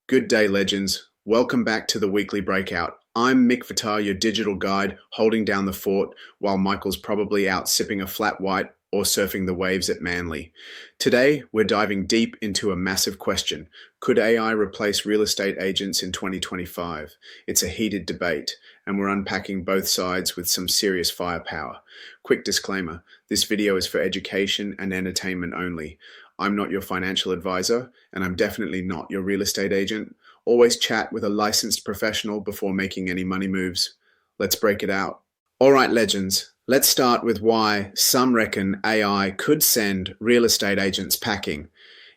Good day, legends. Welcome back to the weekly breakout. I'm MICKVATAR, your digital guide, holding down the fort while Michael's probably out sipping a flat white or surfing the waves at Manly. Today, we're diving deep into a massive question. Could AI replace real estate agents in 2025? It's a heated debate, and we're unpacking both sides with some serious firepower. Quick disclaimer, this video is for education and entertainment only. I'm not your financial advisor, and I'm definitely not your real estate agent. Always chat with a licensed professional before making any money moves. Let's break it out. All right, legends, let's start with why some reckon AI could send real estate agents packing.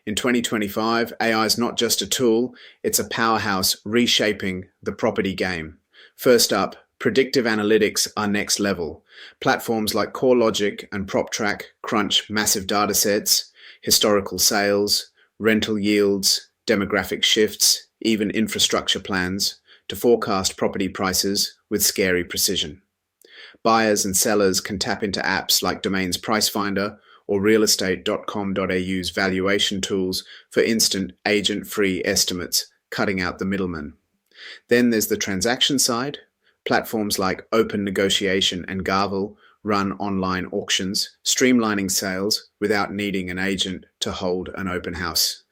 In 2025, AI is not just a tool, it's a powerhouse reshaping the property game. First up, predictive analytics are next level. Platforms like CoreLogic and PropTrack crunch massive data sets, historical sales, rental yields, demographic shifts, even infrastructure plans to forecast property prices with scary precision. Buyers and sellers can tap into apps like Domains Price Finder or realestate.com.au's valuation tools for instant agent-free estimates, cutting out the middleman. Then there's the transaction side. Platforms like Open Negotiation and Garvel run online auctions, streamlining sales without needing an agent to hold an open house.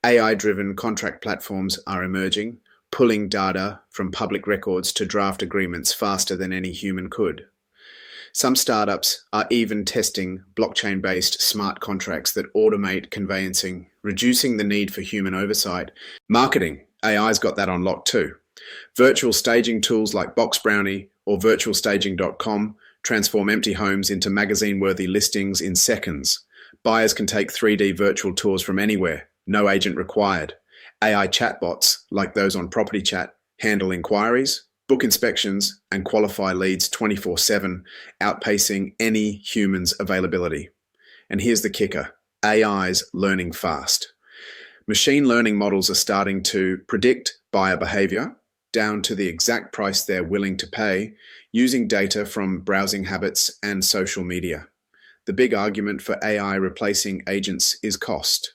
AI-driven contract platforms are emerging, pulling data from public records to draft agreements faster than any human could. Some startups are even testing blockchain-based smart contracts that automate conveyancing, reducing the need for human oversight. Marketing, AI's got that on lock too. Virtual staging tools like Box Brownie or virtualstaging.com transform empty homes into magazine-worthy listings in seconds. Buyers can take 3D virtual tours from anywhere, no agent required. AI chatbots, like those on Property Chat, handle inquiries, book inspections, and qualify leads 24/7, outpacing any human's availability. And here's the kicker, AI's learning fast. Machine learning models are starting to predict buyer behavior down to the exact price they're willing to pay using data from browsing habits and social media. The big argument for AI replacing agents is cost.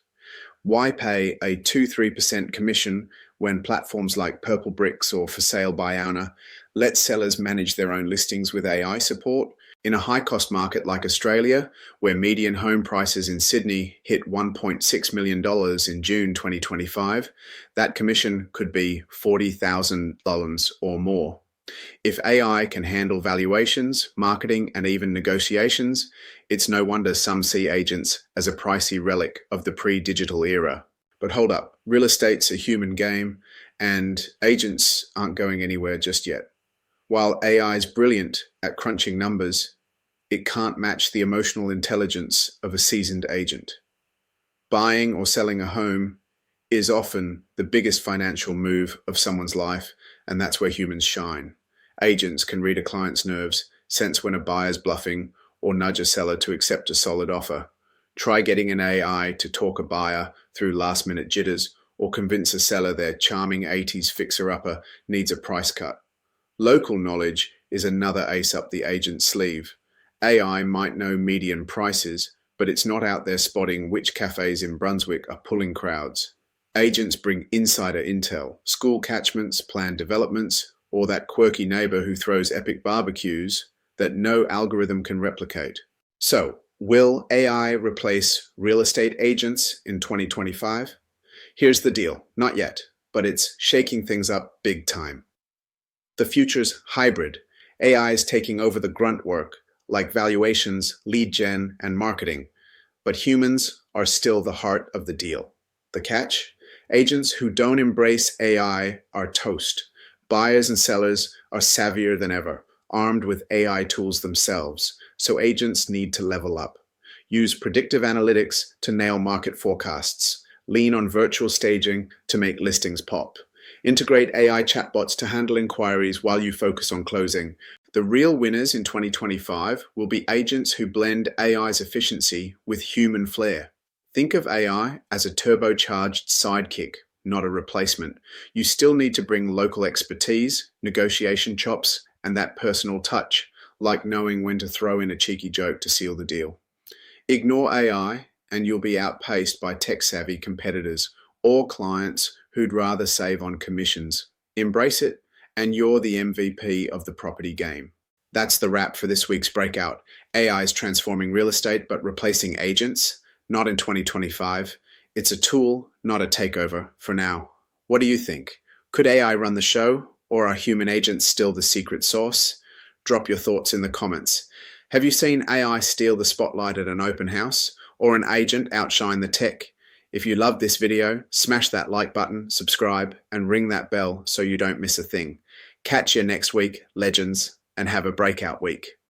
Why pay a 2-3% commission when platforms like Purple Bricks or For Sale by Owner let sellers manage their own listings with AI support? In a high-cost market like Australia, where median home prices in Sydney hit $1.6 million in June 2025, that commission could be $40,000 or more. If AI can handle valuations, marketing, and even negotiations, it's no wonder some see agents as a pricey relic of the pre-digital era. But hold up, real estate's a human game, and agents aren't going anywhere just yet. While AI is brilliant at crunching numbers, it can't match the emotional intelligence of a seasoned agent. Buying or selling a home is often the biggest financial move of someone's life, and that's where humans shine. Agents can read a client's nerves, sense when a buyer's bluffing, or nudge a seller to accept a solid offer. Try getting an AI to talk a buyer through last-minute jitters, or convince a seller their charming 80s fixer-upper needs a price cut. Local knowledge is another ace up the agent's sleeve. AI might know median prices, but it's not out there spotting which cafes in Brunswick are pulling crowds. Agents bring insider intel, school catchments, planned developments, or that quirky neighbor who throws epic barbecues that no algorithm can replicate. So, will AI replace real estate agents in 2025? Here's the deal, not yet, but it's shaking things up big time. The future's hybrid. AI is taking over the grunt work, like valuations, lead gen, and marketing, but humans are still the heart of the deal. The catch? Agents who don't embrace AI are toast. Buyers and sellers are savvier than ever, armed with AI tools themselves, so agents need to level up. Use predictive analytics to nail market forecasts. Lean on virtual staging to make listings pop. Integrate AI chatbots to handle inquiries while you focus on closing. The real winners in 2025 will be agents who blend AI's efficiency with human flair. Think of AI as a turbocharged sidekick, not a replacement. You still need to bring local expertise, negotiation chops, and that personal touch, like knowing when to throw in a cheeky joke to seal the deal. Ignore AI and you'll be outpaced by tech-savvy competitors or clients who'd rather save on commissions. Embrace it, and you're the MVP of the property game. That's the wrap for this week's breakout. AI is transforming real estate, but replacing agents, not in 2025. It's a tool, not a takeover for now. What do you think? Could AI run the show, or are human agents still the secret sauce? Drop your thoughts in the comments. Have you seen AI steal the spotlight at an open house, or an agent outshine the tech? If you loved this video, smash that like button, subscribe, and ring that bell so you don't miss a thing. Catch you next week, legends, and have a breakout week.